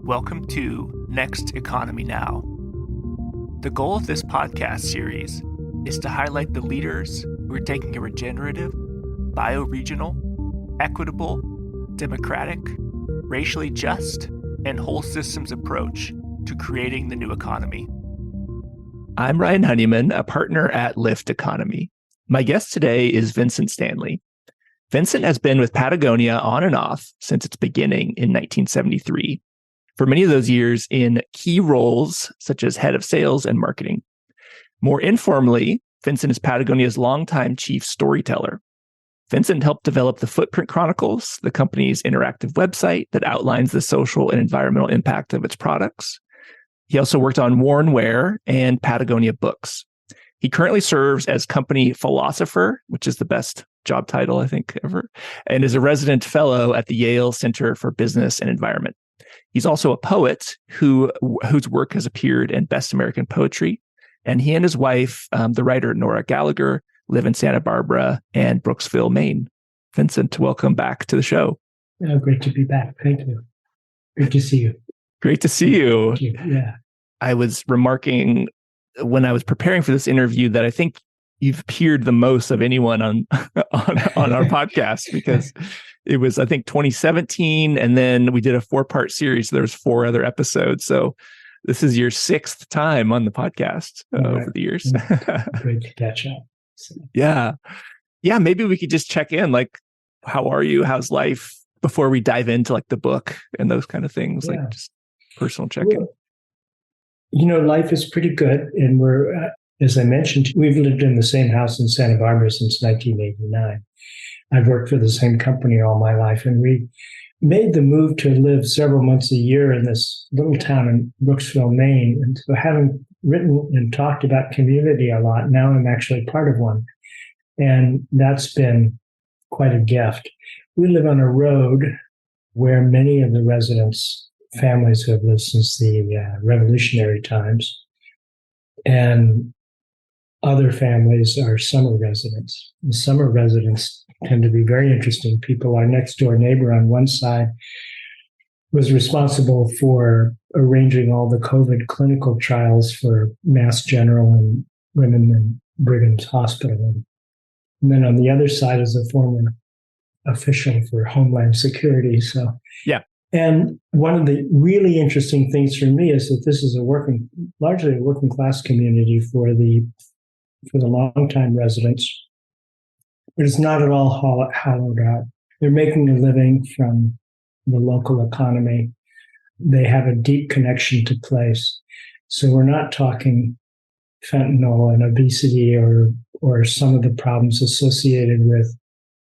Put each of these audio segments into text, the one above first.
Welcome to Next Economy Now. The goal of this podcast series is to highlight the leaders who are taking a regenerative, bioregional, equitable, democratic, racially just, and whole systems approach to creating the new economy. I'm Ryan Honeyman, a partner at Lift Economy. My guest today is Vincent Stanley. Vincent has been with Patagonia on and off since its beginning in 1973. For many of those years in key roles such as head of sales and marketing. More informally, Vincent is Patagonia's longtime chief storyteller. Vincent helped develop the Footprint Chronicles, the company's interactive website that outlines the social and environmental impact of its products. He also worked on Worn Wear and Patagonia books. He currently serves as company philosopher, which is the best job title, I think, ever, and is a resident fellow at the Yale Center for Business and Environment. He's also a poet whose work has appeared in Best American Poetry, and he and his wife, the writer Nora Gallagher, live in Santa Barbara and Brooksville, Maine. Vincent, welcome back to the show. Oh, great to be back. Thank you. Good to see you. Great to see you. Thank you. Yeah. I was remarking when I was preparing for this interview that I think you've appeared the most of anyone on our podcast, because it was, I think, 2017, and then we did a 4-part series. There was 4 other episodes. So this is your 6th time on the podcast over the years. Great to catch up. So. Yeah. Maybe we could just check in, like, how are you? How's life? Before we dive into like the book and those kind of things, like just personal check-in. Well, life is pretty good. And we're, as I mentioned, we've lived in the same house in Santa Barbara since 1989. I've worked for the same company all my life, and we made the move to live several months a year in this little town in Brooksville, Maine. And so, having written and talked about community a lot, now I'm actually part of one. And that's been quite a gift. We live on a road where many of the residents, families who have lived since the revolutionary times, and other families are summer residents. The summer residents tend to be very interesting people. Our next door neighbor on one side was responsible for arranging all the COVID clinical trials for Mass General and Women and Brigham's Hospital. And then on the other side is a former official for Homeland Security. So, yeah. And one of the really interesting things for me is that this is largely a working class community for the longtime residents. But it's not at all hollowed out. They're making a living from the local economy. They have a deep connection to place. So we're not talking fentanyl and obesity or some of the problems associated with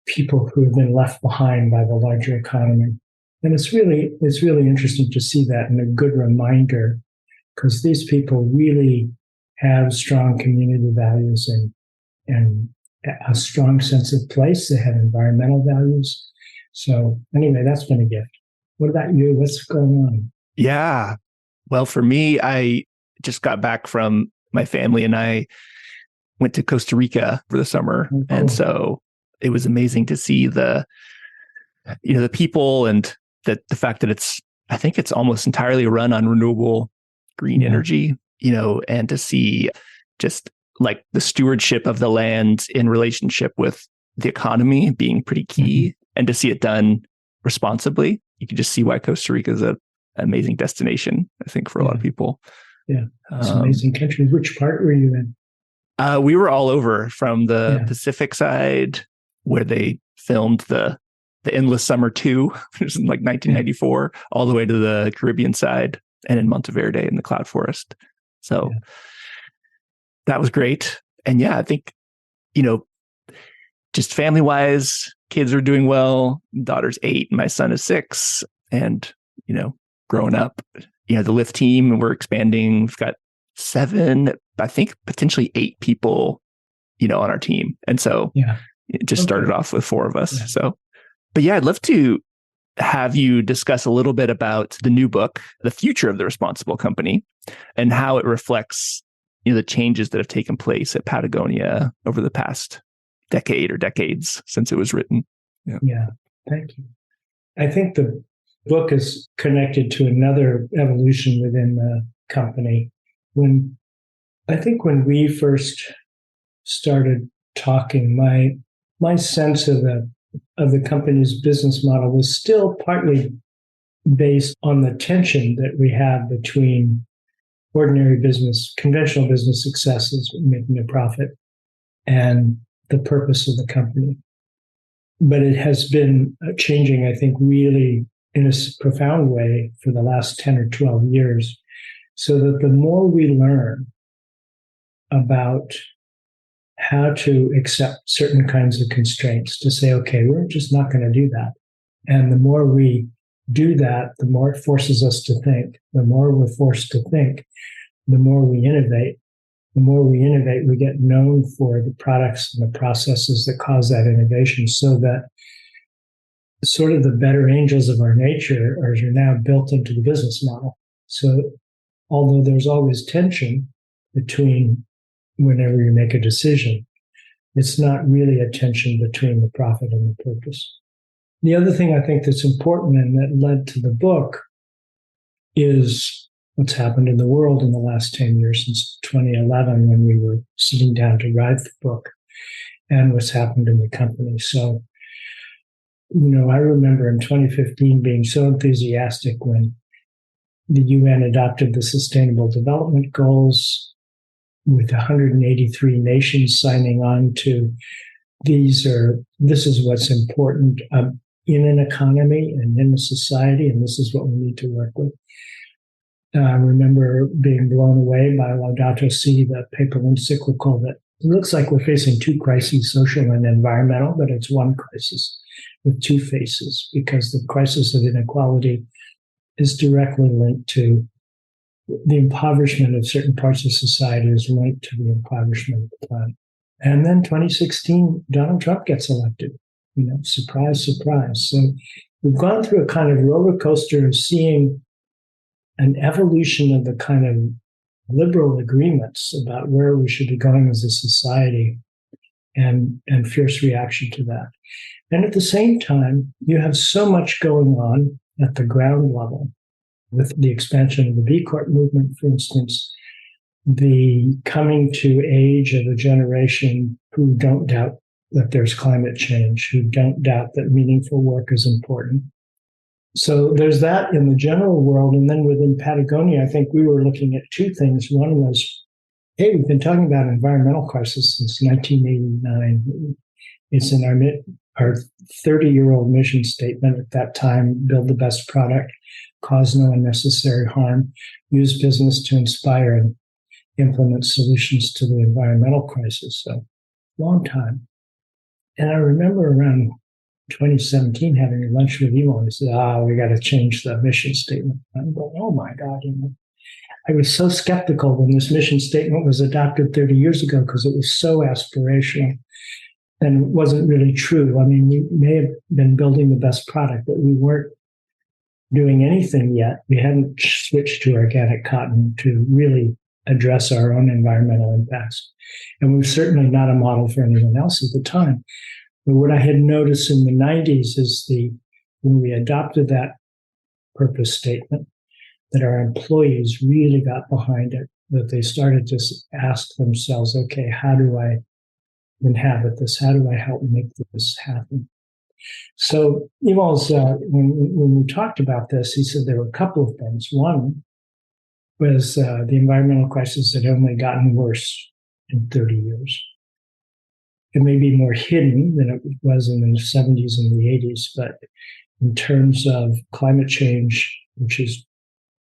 people who have been left behind by the larger economy. And it's really interesting to see that, and a good reminder, because these people really have strong community values and a strong sense of place. They have environmental values. So anyway, that's been a gift. What about you? What's going on? Yeah. Well, for me, I just got back from my family, and I went to Costa Rica for the summer. Oh. And so it was amazing to see the people, and the fact that I think it's almost entirely run on renewable green energy, and to see just like the stewardship of the land in relationship with the economy being pretty key, and to see it done responsibly. You can just see why Costa Rica is an amazing destination, I think, for a lot of people. Yeah, it's an amazing country. Which part were you in? We were all over, from the Pacific side, where they filmed the Endless Summer 2, which was in like 1994, all the way to the Caribbean side, and in Monteverde in the cloud forest. So that was great. And I think, just family-wise, kids are doing well. Daughter's 8, my son is 6, and, growing up, the Lift team, and we're expanding. We've got 7, I think potentially 8 people, on our team. And so it just started off with 4 of us. Yeah. So, but I'd love to have you discuss a little bit about the new book, The Future of the Responsible Company, and how it reflects, the changes that have taken place at Patagonia over the past decade or decades since it was written. Yeah. Thank you. I think the book is connected to another evolution within the company. I think when we first started talking, my sense of the company's business model was still partly based on the tension that we have between ordinary business, conventional business successes, making a profit, and the purpose of the company. But it has been changing, I think, really in a profound way for the last 10 or 12 years, so that the more we learn about how to accept certain kinds of constraints, to say, okay, we're just not going to do that. And the more we do that, the more it forces us to think. The more we're forced to think, the more we innovate. The more we innovate, we get known for the products and the processes that cause that innovation, so that sort of the better angels of our nature are now built into the business model. So although there's always tension between whenever you make a decision, it's not really a tension between the profit and the purpose. The other thing I think that's important and that led to the book is what's happened in the world in the last 10 years, since 2011, when we were sitting down to write the book, and what's happened in the company. So, I remember in 2015 being so enthusiastic when the UN adopted the Sustainable Development Goals, with 183 nations signing on to this is what's important in an economy and in a society, and this is what we need to work with. I remember being blown away by Laudato Si, the papal encyclical, that it looks like we're facing two crises, social and environmental, but it's one crisis with two faces, because the crisis of inequality is directly linked to the impoverishment of certain parts of society, is linked to the impoverishment of the planet. And then 2016, Donald Trump gets elected. Surprise, surprise. So we've gone through a kind of roller coaster of seeing an evolution of the kind of liberal agreements about where we should be going as a society, and fierce reaction to that. And at the same time, you have so much going on at the ground level, with the expansion of the B Corp movement, for instance, the coming to age of a generation who don't doubt that there's climate change, who don't doubt that meaningful work is important. So there's that in the general world. And then within Patagonia, I think we were looking at two things. One was, hey, we've been talking about environmental crisis since 1989. It's in our 30-year-old mission statement at that time: build the best product, cause no unnecessary harm, use business to inspire and implement solutions to the environmental crisis. So, long time. And I remember around 2017 having a lunch with Elon. He said, we got to change the mission statement. I'm going, oh my God. I was so skeptical when this mission statement was adopted 30 years ago, because it was so aspirational and it wasn't really true. I mean, we may have been building the best product, but we weren't doing anything yet. We hadn't switched to organic cotton to really address our own environmental impacts. And we were certainly not a model for anyone else at the time. But what I had noticed in the 90s is when we adopted that purpose statement, that our employees really got behind it, that they started to ask themselves, okay, how do I inhabit this? How do I help make this happen? So Emal's, when we talked about this, he said there were a couple of things. One was the environmental crisis had only gotten worse in 30 years. It may be more hidden than it was in the 70s and the 80s, but in terms of climate change, which is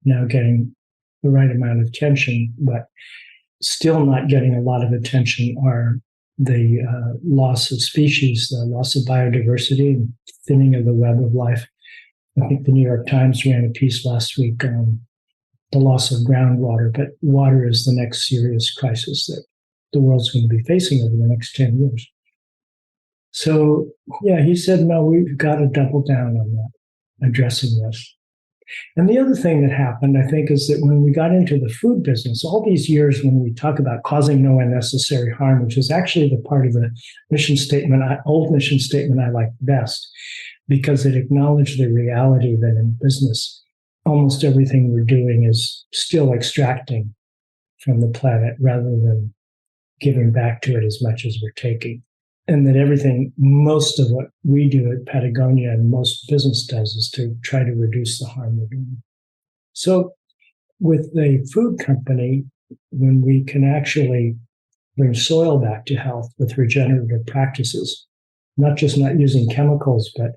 now getting the right amount of attention, but still not getting a lot of attention, are the loss of species, the loss of biodiversity, and thinning of the web of life. I think the New York Times ran a piece last week on the loss of groundwater, but water is the next serious crisis that the world's going to be facing over the next 10 years. So, yeah, he said, no, we've got to double down on that, addressing this. And the other thing that happened, I think, is that when we got into the food business, all these years when we talk about causing no unnecessary harm, which is actually the part of the mission statement, old mission statement I like best, because it acknowledged the reality that in business, almost everything we're doing is still extracting from the planet rather than giving back to it as much as we're taking. And that everything, most of what we do at Patagonia and most business does is to try to reduce the harm we're doing. So with the food company, when we can actually bring soil back to health with regenerative practices, not just not using chemicals, but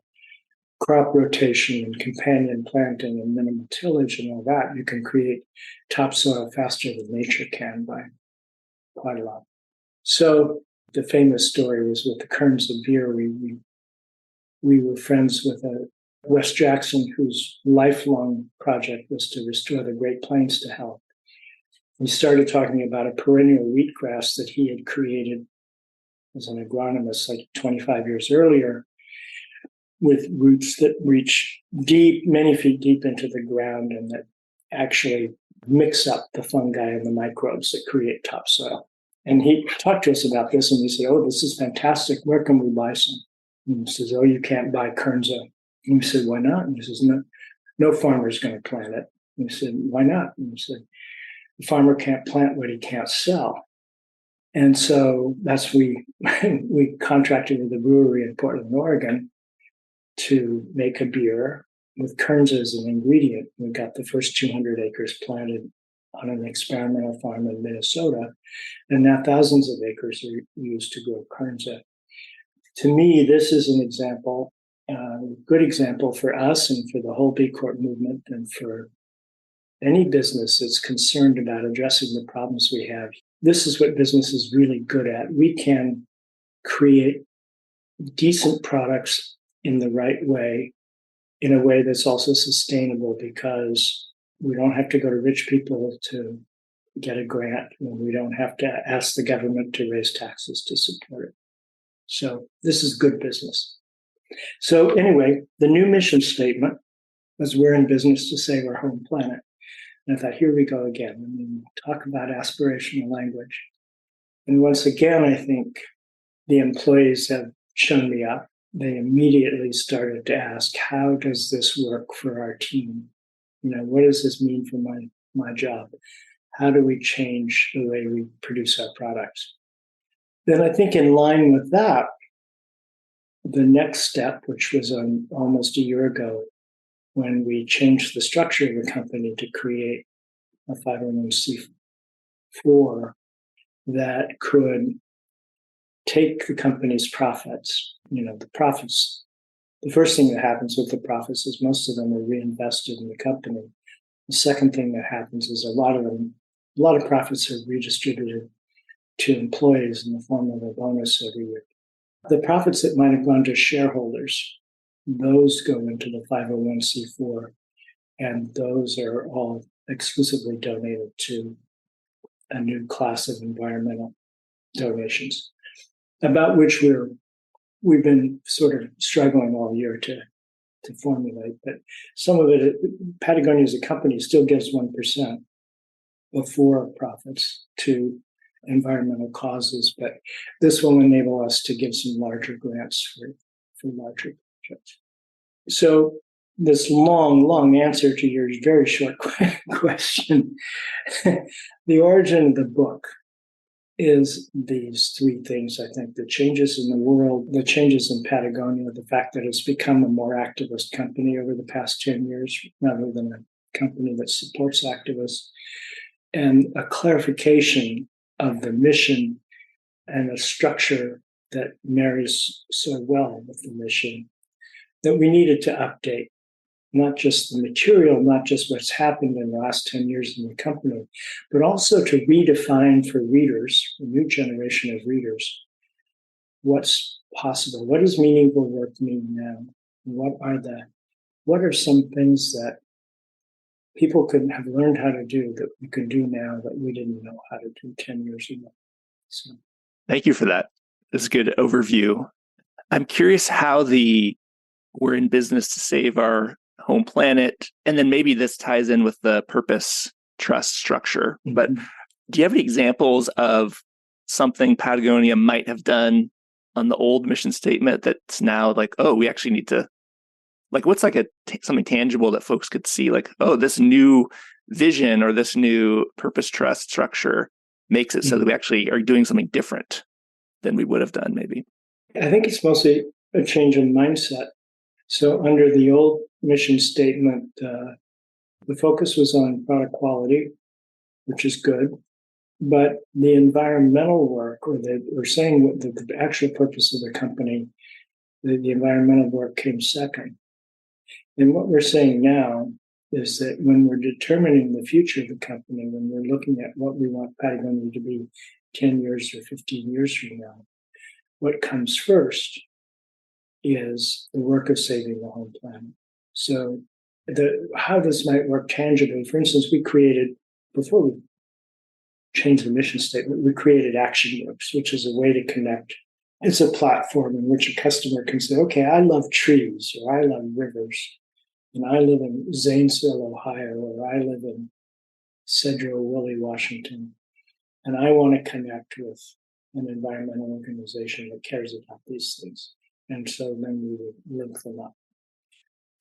crop rotation and companion planting and minimal tillage and all that, you can create topsoil faster than nature can by quite a lot. So the famous story was with the Kerns of beer. We were friends with Wes Jackson, whose lifelong project was to restore the Great Plains to health. We started talking about a perennial wheatgrass that he had created as an agronomist like 25 years earlier, with roots that reach deep, many feet deep into the ground and that actually mix up the fungi and the microbes that create topsoil. And he talked to us about this, and we said, "Oh, this is fantastic. Where can we buy some?" And he says, "Oh, you can't buy Kernza." And we said, "Why not?" And he says, "No farmer is going to plant it." And we said, "Why not?" And we said, "The farmer can't plant what he can't sell." And so that's we contracted with a brewery in Portland, Oregon, to make a beer with Kernza as an ingredient. We got the first 200 acres planted on an experimental farm in Minnesota, and now thousands of acres are used to grow Kernza. To me, this is an example, a good example for us and for the whole B Corp movement and for any business that's concerned about addressing the problems we have. This is what business is really good at. We can create decent products in the right way, in a way that's also sustainable, because we don't have to go to rich people to get a grant, and we don't have to ask the government to raise taxes to support it. So this is good business. So anyway, the new mission statement was, we're in business to save our home planet. And I thought, here we go again. I mean, talk about aspirational language. And once again, I think the employees have shown me up. They immediately started to ask, how does this work for our team? What does this mean for my job? How do we change the way we produce our products? Then I think in line with that, the next step, which was almost a year ago, when we changed the structure of the company to create a 501c4 that could take the company's profits, the profits. The first thing that happens with the profits is most of them are reinvested in the company. The second thing that happens is a lot of profits are redistributed to employees in the form of a bonus every year. The profits that might have gone to shareholders, those go into the 501c4, and those are all exclusively donated to a new class of environmental donations, about which we've been sort of struggling all year to formulate. But some of it, Patagonia as a company still gives 1% before profits to environmental causes, but this will enable us to give some larger grants for larger projects. So this long answer to your very short question, the origin of the book is these three things, I think: the changes in the world, the changes in Patagonia, the fact that it's become a more activist company over the past 10 years rather than a company that supports activists, and a clarification of the mission and a structure that marries so well with the mission that we needed to update. Not just the material, not just what's happened in the last 10 years in the company, but also to redefine for readers, a new generation of readers, what's possible. What does meaningful work mean now? What are some things that people could have learned how to do that we could do now that we didn't know how to do 10 years ago? So, thank you for that. That's a good overview. I'm curious how we're in business to save our home planet. And then maybe this ties in with the purpose trust structure. Mm-hmm. But do you have any examples of something Patagonia might have done on the old mission statement that's now like, oh, we actually need to, like, what's like something tangible that folks could see, like, oh, this new vision or this new purpose trust structure makes it so that we actually are doing something different than we would have done maybe? I think it's mostly a change in mindset. So under the old mission statement, the focus was on product quality, which is good. But the environmental work, or saying what the actual purpose of the company, the environmental work came second. And what we're saying now is that when we're determining the future of the company, when we're looking at what we want Patagonia to be 10 years or 15 years from now, what comes first is the work of saving the home planet. So how this might work tangibly, for instance, before we changed the mission statement, we created Action Groups, which is a way to connect. It's a platform in which a customer can say, okay, I love trees, or I love rivers, and I live in Zanesville, Ohio, or I live in Sedro-Woolley, Washington, and I want to connect with an environmental organization that cares about these things. And so then we would link them up.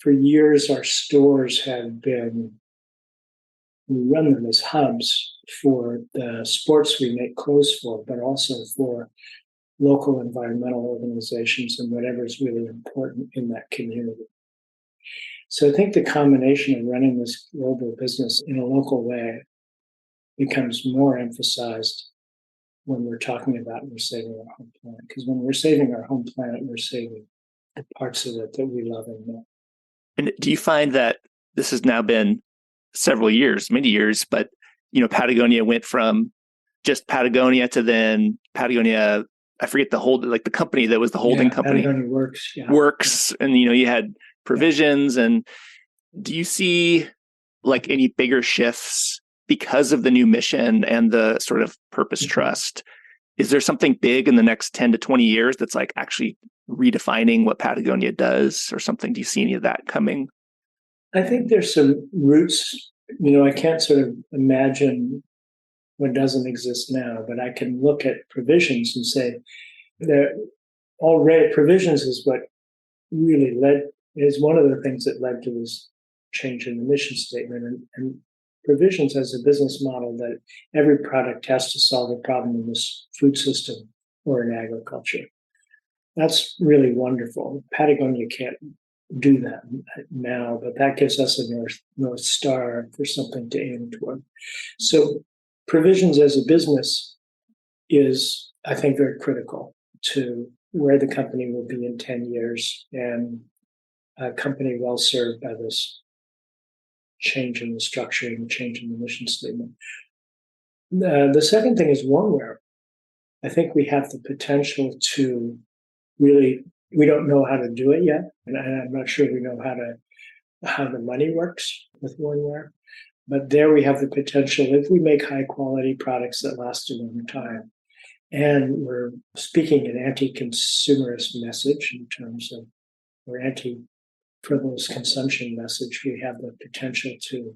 For years, our stores have been, we run them as hubs for the sports we make clothes for, but also for local environmental organizations and whatever is really important in that community. So I think the combination of running this global business in a local way becomes more emphasized when we're talking about we're saving our home planet. Because when we're saving our home planet, we're saving the parts of it that we love and know. And do you find that this has now been several years, many years, but Patagonia went from just Patagonia to then Patagonia, I forget the company that was the holding company. Patagonia Works. Yeah. Works. And, you had provisions. Yeah. And do you see like any bigger shifts because of the new mission and the sort of purpose trust? Is there something big in the next 10 to 20 years that's like actually redefining what Patagonia does or something? Do you see any of that coming? I think there's some roots. I can't sort of imagine what doesn't exist now, but I can look at provisions and say that already provisions is what really is one of the things that led to this change in the mission statement. And provisions has a business model that every product has to solve a problem in this food system or in agriculture. That's really wonderful. Patagonia can't do that now, but that gives us a north star for something to aim toward. So provisions as a business is, I think, very critical to where the company will be in 10 years and a company well served by this change in the structure and change in the mission statement. The second thing is warmware. I think we have the potential to really, we don't know how to do it yet, and I'm not sure we know how the money works with warmware. But there we have the potential, if we make high quality products that last a long time, and we're speaking an anti-consumerist message in terms of, or anti-frivolous consumption message, we have the potential to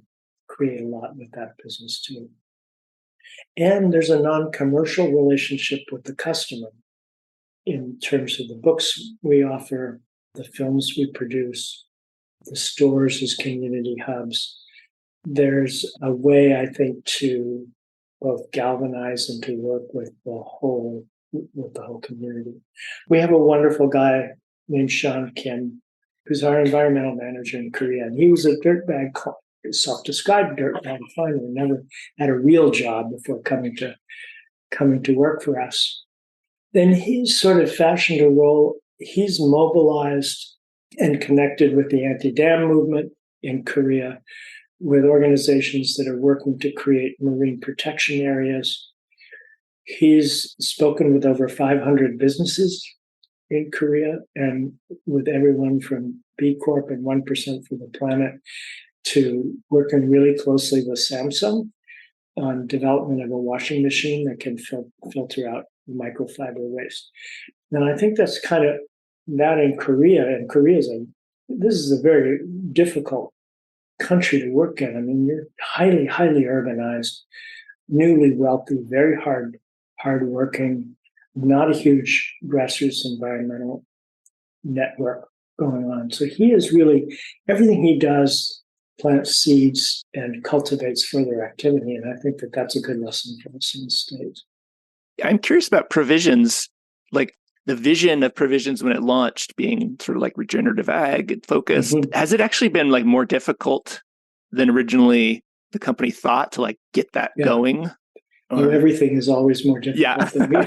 create a lot with that business too. And there's a non-commercial relationship with the customer in terms of the books we offer, the films we produce, the stores as community hubs. There's a way, I think, to both galvanize and to work with the whole community. We have a wonderful guy named Sean Kim, who's our environmental manager in Korea. And he was a dirtbag, self-described dirtbag farmer, never had a real job before coming to work for us. Then he's sort of fashioned a role. He's mobilized and connected with the anti-dam movement in Korea, with organizations that are working to create marine protection areas. He's spoken with over 500 businesses in Korea and with everyone from B Corp and 1% for the Planet to working really closely with Samsung on development of a washing machine that can filter out microfiber waste. And I think that's kind of that in Korea, and Korea is a this is a very difficult country to work in. I mean, you're highly, highly urbanized, newly wealthy, very hardworking, not a huge grassroots environmental network going on. So he is really, everything he does plants seeds and cultivates further activity. And I think that that's a good lesson for us in the States. I'm curious about provisions, like the vision of provisions when it launched being sort of like regenerative ag focused. Mm-hmm. Has it actually been like more difficult than originally the company thought to like get that going? Well, everything is always more difficult than me.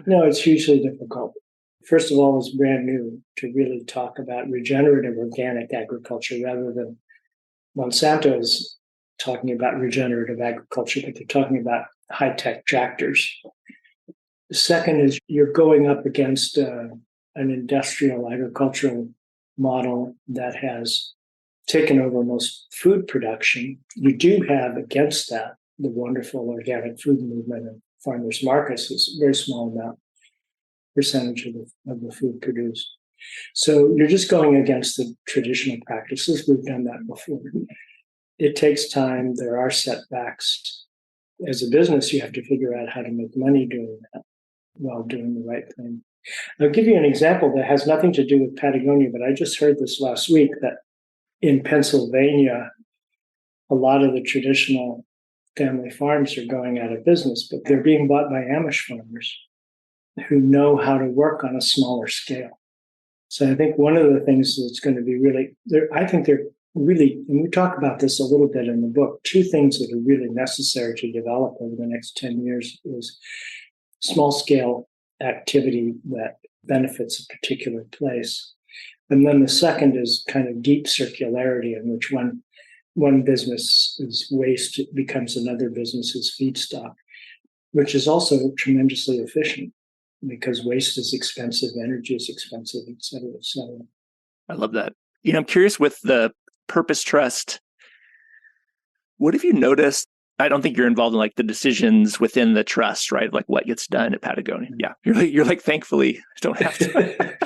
No, it's hugely difficult. First of all, it's brand new to really talk about regenerative organic agriculture rather than Monsanto's talking about regenerative agriculture, but they're talking about high-tech tractors. The second is you're going up against an industrial agricultural model that has taken over most food production. You do have against that the wonderful organic food movement and farmers markets is a very small amount percentage of the food produced. So you're just going against the traditional practices. We've done that before. It takes time. There are setbacks. As a business, you have to figure out how to make money doing that while doing the right thing. I'll give you an example that has nothing to do with Patagonia, but I just heard this last week that in Pennsylvania, a lot of the traditional family farms are going out of business, but they're being bought by Amish farmers who know how to work on a smaller scale. So I think one of the things that's going to be really, I think they're really, and we talk about this a little bit in the book, two things that are really necessary to develop over the next 10 years is small scale activity that benefits a particular place. And then the second is kind of deep circularity in which one business's waste becomes another business's feedstock, which is also tremendously efficient because waste is expensive, energy is expensive, et cetera, et cetera. I love that. I'm curious with the Purpose Trust, what have you noticed? I don't think you're involved in like the decisions within the trust, right? Like what gets done at Patagonia. Yeah. You're like, thankfully, I don't have to.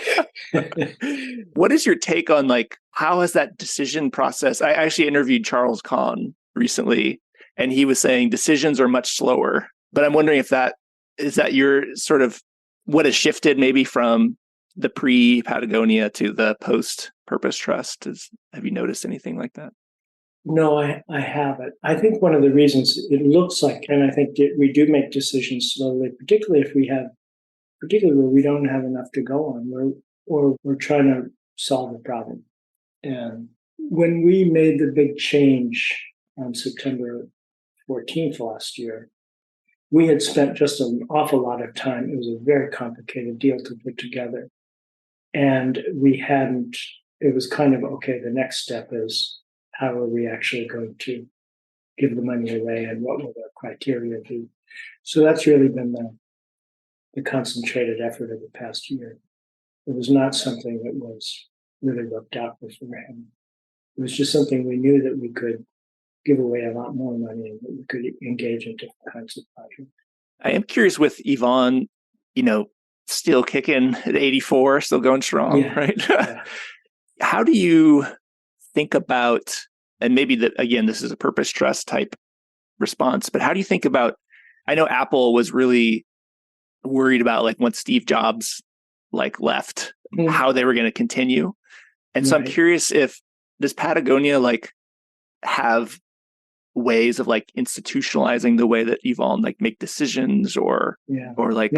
What is your take on like, how has that decision process? I actually interviewed Charles Kahn recently, and he was saying decisions are much slower, but I'm wondering if that your sort of what has shifted maybe from the pre-Patagonia to the post-Purpose Trust. Have you noticed anything like that? No, I haven't. I think one of the reasons it looks like, and I think we do make decisions slowly, particularly where we don't have enough to go on, or we're trying to solve a problem. And when we made the big change on September 14th last year, we had spent just an awful lot of time. It was a very complicated deal to put together. And it was kind of, okay, the next step is, how are we actually going to give the money away and what will the criteria be? So that's really been the concentrated effort of the past year. It was not something that was really worked out beforehand. It was just something we knew that we could give away a lot more money and that we could engage in different kinds of projects. I am curious with Yvonne, still kicking at 84, still going strong, right? Yeah. How do you think about, and maybe again, this is a Purpose Trust type response, but how do you think about, I know Apple was really worried about like once Steve Jobs like left, how they were going to continue. And so I'm curious does Patagonia like have ways of like institutionalizing the way that Yvonne like make decisions or like,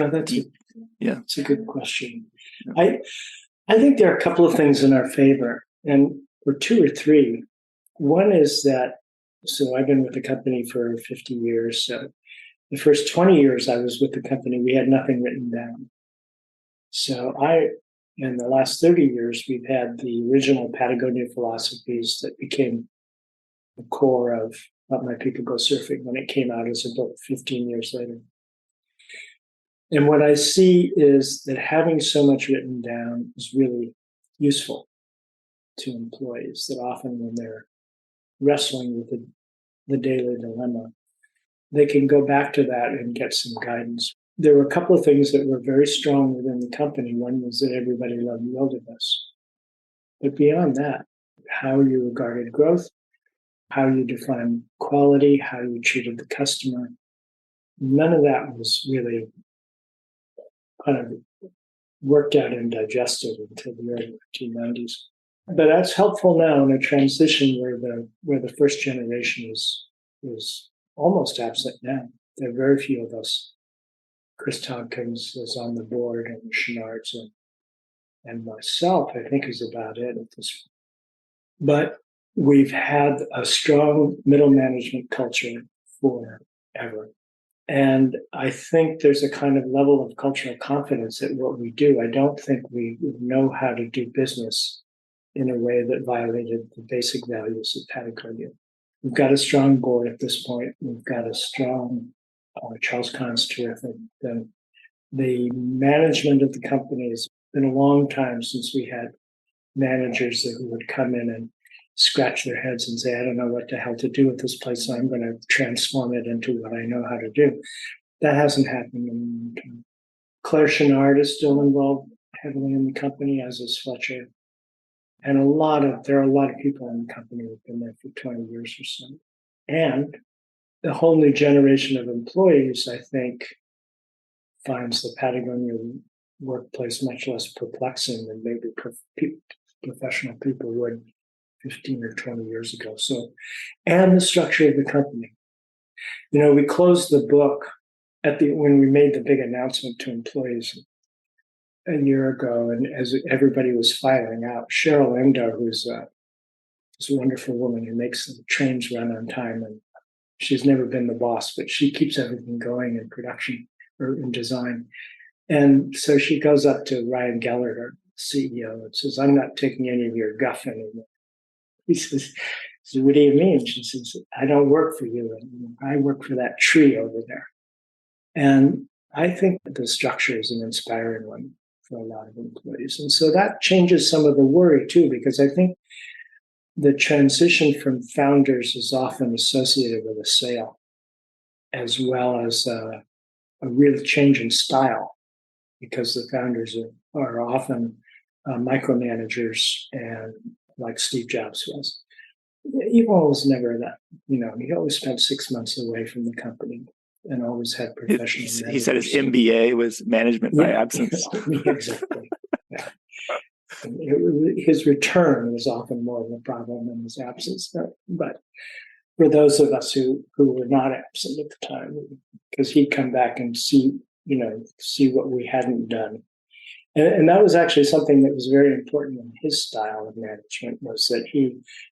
it's a good question. Yeah. I think there are a couple of things in our favor, or two or three. One is that, so I've been with the company for 50 years. So the first 20 years I was with the company, we had nothing written down. So in the last 30 years, we've had the original Patagonia philosophies that became the core of Let My People Go Surfing when it came out as a book 15 years later. And what I see is that having so much written down is really useful to employees, that often when they're wrestling with the daily dilemma, they can go back to that and get some guidance. there were a couple of things that were very strong within the company. One was that everybody loved wilderness. But beyond that, how you regarded growth, how you defined quality, how you treated the customer, none of that was really kind of worked out and digested until the early 1990s. But that's helpful now in a transition where the first generation is almost absent now. There are very few of us. Chris Tompkins is on the board, and Chouinard and myself, I think, is about it at this point. But we've had a strong middle management culture forever. And I think there's a kind of level of cultural confidence at what we do. I don't think we know how to do business in a way that violated the basic values of Patagonia. We've got a strong board at this point. We've got a strong, Charles Kahn's terrific. The management of the company has been a long time since we had managers who would come in and scratch their heads and say, I don't know what the hell to do with this place, so I'm going to transform it into what I know how to do. That hasn't happened in a long time. Claire Chouinard is still involved heavily in the company, as is Fletcher. And there are a lot of people in the company who've been there for 20 years or so. And the whole new generation of employees, I think, finds the Patagonia workplace much less perplexing than maybe professional people would 15 or 20 years ago. So, and the structure of the company. We closed the book when we made the big announcement to employees a year ago, and as everybody was filing out, Cheryl Endo, who's this wonderful woman who makes the trains run on time, and she's never been the boss, but she keeps everything going in production or in design. And so she goes up to Ryan Gellert, our CEO, and says, I'm not taking any of your guff anymore. He says, what do you mean? She says, I don't work for you anymore. I work for that tree over there. And I think the structure is an inspiring one for a lot of employees. And so that changes some of the worry too, because I think the transition from founders is often associated with a sale, as well as a real change in style, because the founders are often micromanagers, and like Steve Jobs was. Ewan was never that. He always spent 6 months away from the company and always had professional managers. He said his MBA was management by absence. Exactly. Yeah. His return was often more of a problem than his absence. But for those of us who were not absent at the time, because he'd come back and see what we hadn't done. And that was actually something that was very important in his style of management, was that he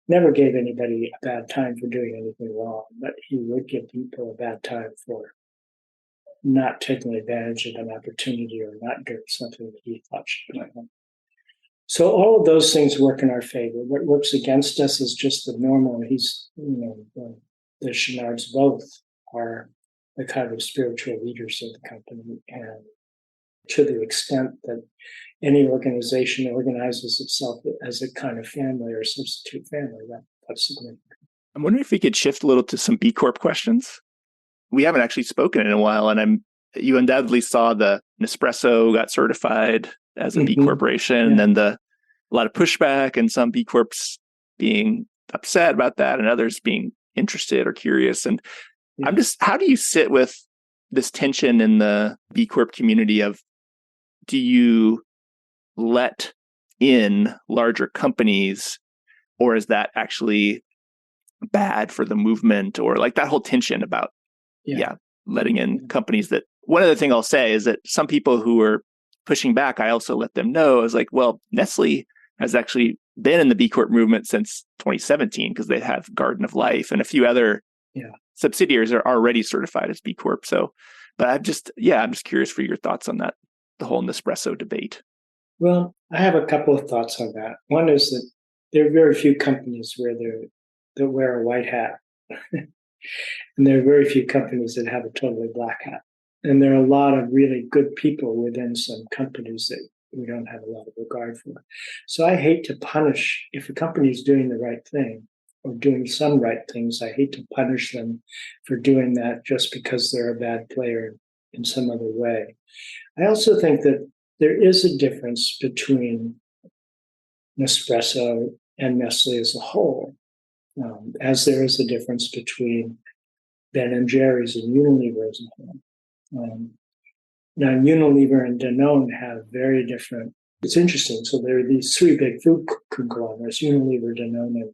never gave anybody a bad time for doing anything wrong, but he would give people a bad time for not taking advantage of an opportunity or not doing something that he thought should be done. So all of those things work in our favor. What works against us is just the normal. The Chouinards both are the kind of spiritual leaders of the company, and to the extent that any organization organizes itself as a kind of family or substitute family, that's significant. I'm wondering if we could shift a little to some B Corp questions. We haven't actually spoken in a while, and you undoubtedly saw the Nespresso got certified as a B corporation, and then a lot of pushback, and some B Corps being upset about that, and others being interested or curious. And how do you sit with this tension in the B Corp community of, do you let in larger companies, or is that actually bad for the movement, or like that whole tension about letting in companies that, one other thing I'll say is that some people who are pushing back, I also let them know, I was like, well, Nestle has actually been in the B Corp movement since 2017, because they have Garden of Life, and a few other subsidiaries are already certified as B Corp. So, but I'm just curious for your thoughts on that, the whole Nespresso debate. Well, I have a couple of thoughts on that. One is that there are very few companies that wear a white hat. And there are very few companies that have a totally black hat. And there are a lot of really good people within some companies that we don't have a lot of regard for. So I hate to punish, if a company is doing the right thing or doing some right things, I hate to punish them for doing that just because they're a bad player in some other way. I also think that there is a difference between Nespresso and Nestle as a whole, as there is a difference between Ben and Jerry's and Unilever as a whole. Now, Unilever and Danone have very different. It's interesting. So there are these three big food conglomerates: Unilever, Danone,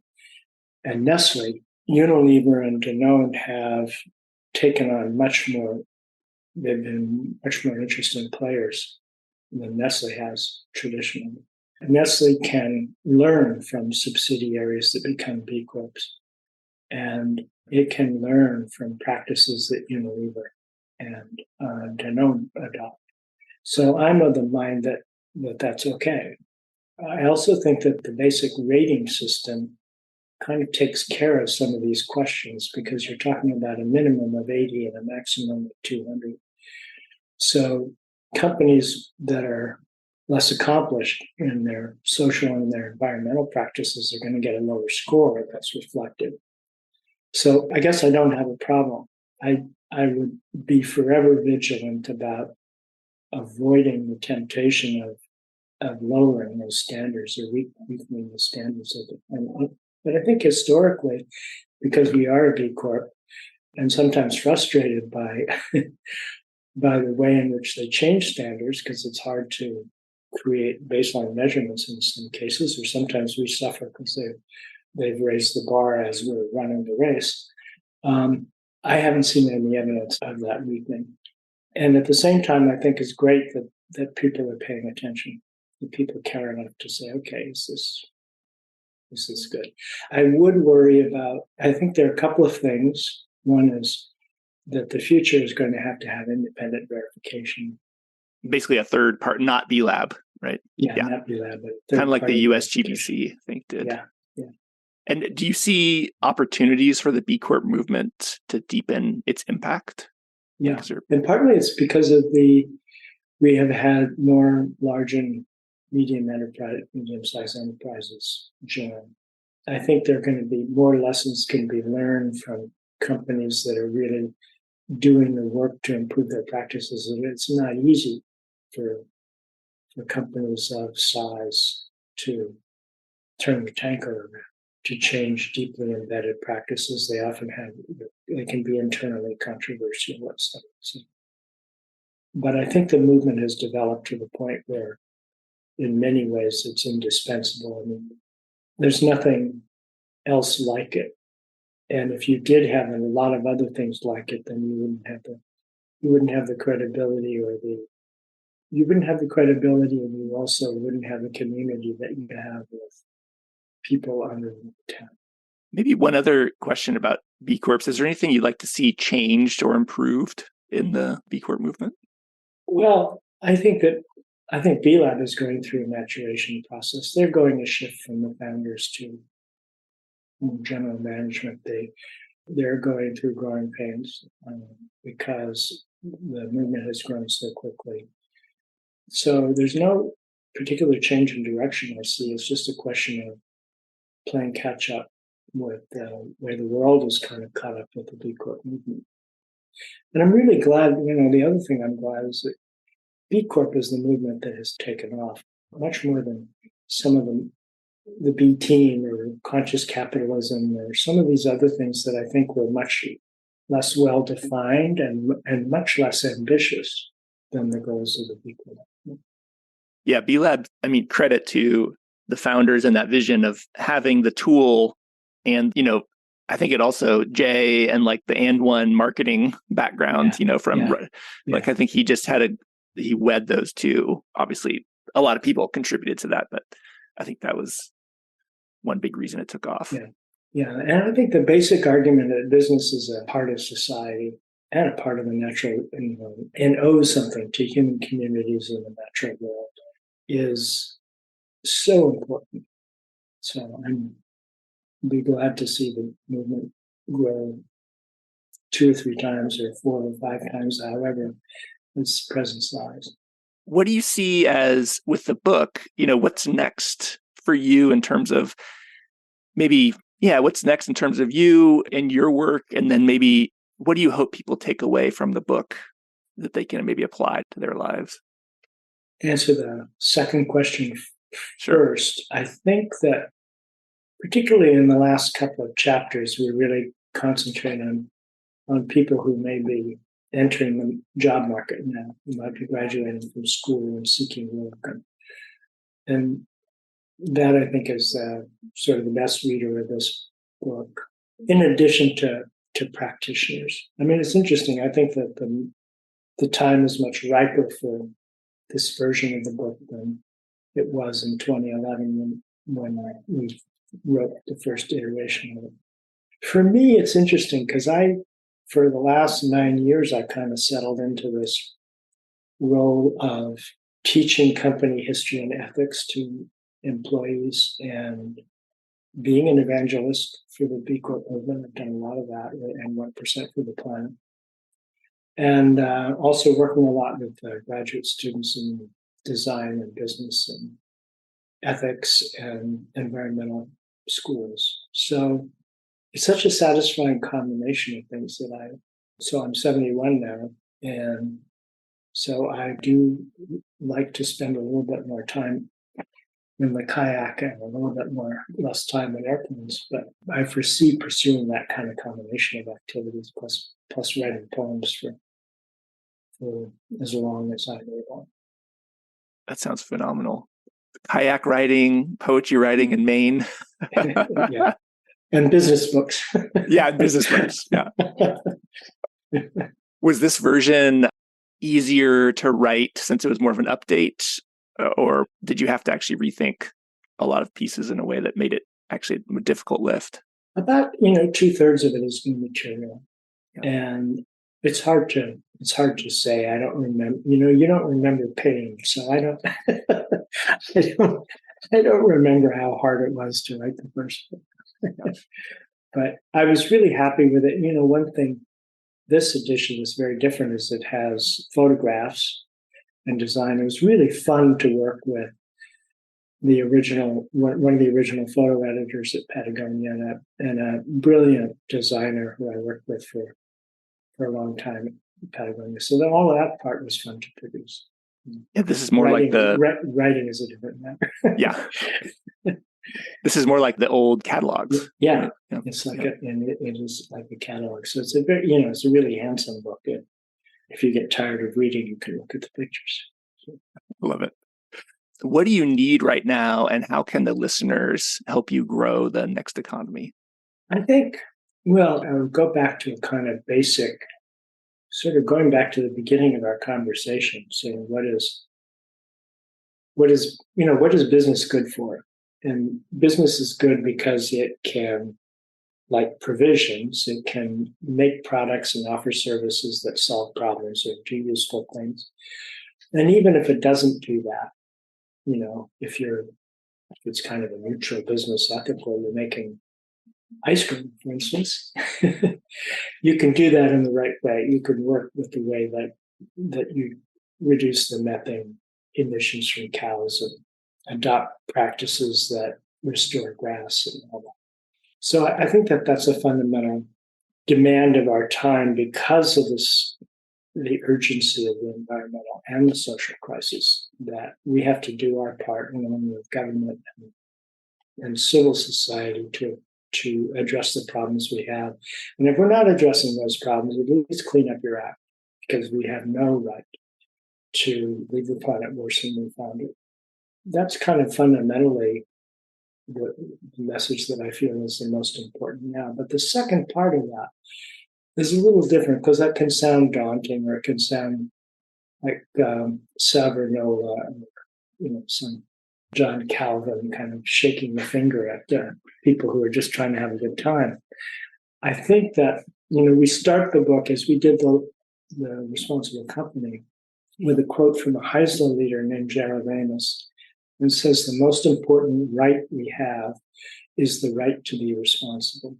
and Nestle. Unilever and Danone have taken on much more. They've been much more interesting players than Nestle has traditionally. And Nestle can learn from subsidiaries that become B Corps, and it can learn from practices that Unilever and Danone adopt. So I'm of the mind that that's okay. I also think that the basic rating system kind of takes care of some of these questions, because you're talking about a minimum of 80 and a maximum of 200. So companies that are less accomplished in their social and their environmental practices are going to get a lower score that's reflected. So I guess I don't have a problem. I would be forever vigilant about avoiding the temptation of lowering those standards or weakening the standards of it. But I think historically, because we are a B Corp, and sometimes frustrated by by the way in which they change standards, because it's hard to create baseline measurements in some cases, or sometimes we suffer because they've raised the bar as we're running the race. I haven't seen any evidence of that weakening. And at the same time, I think it's great that people are paying attention, that people care enough to say, okay, is this good? I would worry about, I think there are a couple of things. One is that the future is going to have independent verification. Basically a third part, not B Lab, right? Yeah. Not B Lab, but kind of like the US GBC, I think, did. Yeah. And do you see opportunities for the B Corp movement to deepen its impact? Yeah, and partly it's because of we have had more large and medium-sized enterprises join. I think there are going to be more lessons can be learned from companies that are really doing the work to improve their practices. And it's not easy for companies of size to turn the tanker around, to change deeply embedded practices. They can be internally controversial, etc. But I think the movement has developed to the point where, in many ways, it's indispensable. I mean, there's nothing else like it. And if you did have a lot of other things like it, then you wouldn't have the credibility, and you also wouldn't have the community that you have with people under the tent. Maybe one other question about B Corps. Is there anything you'd like to see changed or improved in the B Corp movement? Well, I think B Lab is going through a maturation process. They're going to shift from the founders to general management. They're going through growing pains because the movement has grown so quickly. So there's no particular change in direction I see. It's just a question of playing catch up with the way the world is kind of caught up with the B Corp movement. And I'm really glad, the other thing I'm glad is that B Corp is the movement that has taken off much more than some of the B team or conscious capitalism or some of these other things that I think were much less well defined and much less ambitious than the goals of the B Corp. Yeah, B Lab, credit to the founders and that vision of having the tool. And, I think it also Jay and like the And One marketing background, I think he just he wed those two. Obviously, a lot of people contributed to that, but I think that was one big reason it took off. Yeah. And I think the basic argument that business is a part of society and a part of the natural, and owes something to human communities in the natural world is so important. So I'm be glad to see the movement grow 2 or 3 times or 4 or 5 times, however its present size. What do you see as with the book? What's next for you in terms of what's next in terms of you and your work? And then maybe what do you hope people take away from the book that they can maybe apply to their lives? Answer the second question Sure. first. I think that particularly in the last couple of chapters, we really concentrate on people who may be entering the job market now, who might be graduating from school and seeking work. And that, I think, is sort of the best reader of this book, in addition to practitioners. I mean, it's interesting. I think that the time is much riper for this version of the book than it was in 2011 when we wrote the first iteration of it. For me, it's interesting because for the last 9 years, I kind of settled into this role of teaching company history and ethics to employees and being an evangelist for the B Corp movement. I've done a lot of that, and 1% for the planet. And also working a lot with graduate students in design and business and ethics and environmental schools. So it's such a satisfying combination of things so I'm 71 now. And so I do like to spend a little bit more time in the kayak and a little bit less time in airplanes. But I foresee pursuing that kind of combination of activities plus writing poems for as long as I'm able. That sounds phenomenal. Kayak writing, poetry writing in Maine. Yeah. And business books. Yeah, business books. Yeah. Was this version easier to write since it was more of an update? Or did you have to actually rethink a lot of pieces in a way that made it actually a difficult lift? About 2/3 of it is new material. Yeah. And it's hard to say. I don't remember. You don't remember pain, so I don't. I don't remember how hard it was to write the first book. But I was really happy with it. One thing this edition is very different is it has photographs and design. It was really fun to work with one of the original photo editors at Patagonia and a brilliant designer who I worked with for a long time at Patagonia. So all of that part was fun to produce. Yeah, this is more writing, like writing is a different matter. Yeah. This is more like the old catalogs. Yeah. Yeah. It's like it is like a catalog. So it's it's a really handsome book. If you get tired of reading, you can look at the pictures. I love it. What do you need right now, and how can the listeners help you grow the Next Economy? I think, I would go back to a kind of basic, sort of going back to the beginning of our conversation, saying what is business good for? And business is good because it can, like provisions, it can make products and offer services that solve problems or do useful things. And even if it doesn't do that, if it's kind of a neutral business ethical, you're making ice cream, for instance, you can do that in the right way. You can work with the way that you reduce the methane emissions from cows and adopt practices that restore grass and all that. So I think that's a fundamental demand of our time because of the urgency of the environmental and the social crisis, that we have to do our part along with government and civil society to address the problems we have. And if we're not addressing those problems, at least clean up your act, because we have no right to leave the planet worse than we found it. That's kind of fundamentally the message that I feel is the most important now. But the second part of that is a little different, because that can sound daunting, or it can sound like Savonarola, some John Calvin kind of shaking the finger at people who are just trying to have a good time. I think that, we start the book, as we did the Responsible Company, with a quote from a Heisler leader named Gerald Amos, and says the most important right we have is the right to be responsible.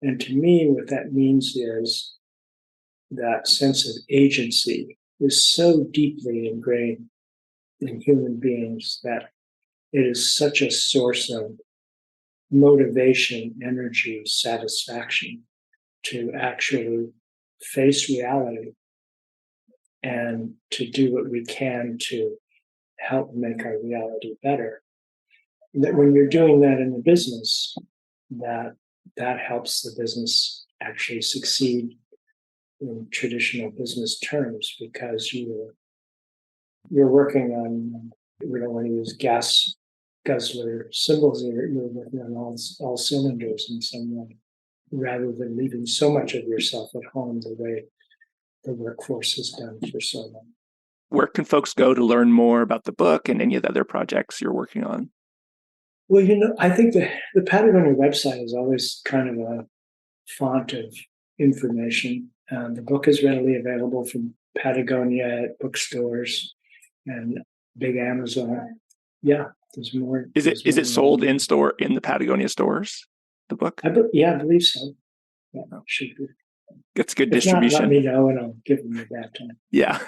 And to me, what that means is that sense of agency is so deeply ingrained in human beings that it is such a source of motivation, energy, satisfaction to actually face reality and to do what we can to help make our reality better. That when you're doing that in the business, that helps the business actually succeed in traditional business terms, because you're working on, we don't want to use gas guzzler symbols here, you're working on all cylinders in some way, rather than leaving so much of yourself at home the way the workforce has done for so long. Where can folks go to learn more about the book and any of the other projects you're working on? Well, I think the Patagonia website is always kind of a font of information. The book is readily available from Patagonia at bookstores and big Amazon. Yeah, there's more. Is it sold in the Patagonia stores, the book? I believe so. Yeah, should be. It's good If distribution. Not, let me know and I'll give them that time. Yeah,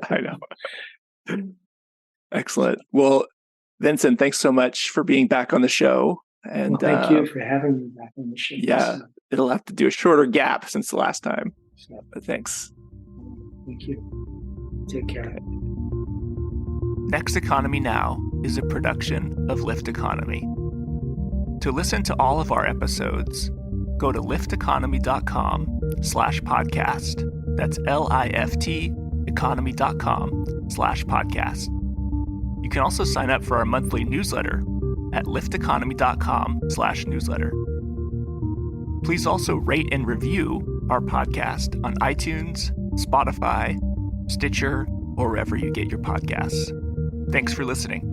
I know. Excellent. Well, Vincent, thanks so much for being back on the show. And thank you for having me back on the show. Yeah, it'll have to do a shorter gap since the last time. But thanks. Thank you. Take care. Next Economy Now is a production of Lift Economy. To listen to all of our episodes, go to lifteconomy.com/podcast. That's LIFT economy.com/podcast. You can also sign up for our monthly newsletter at lifteconomy.com/newsletter. Please also rate and review our podcast on iTunes, Spotify, Stitcher, or wherever you get your podcasts. Thanks for listening.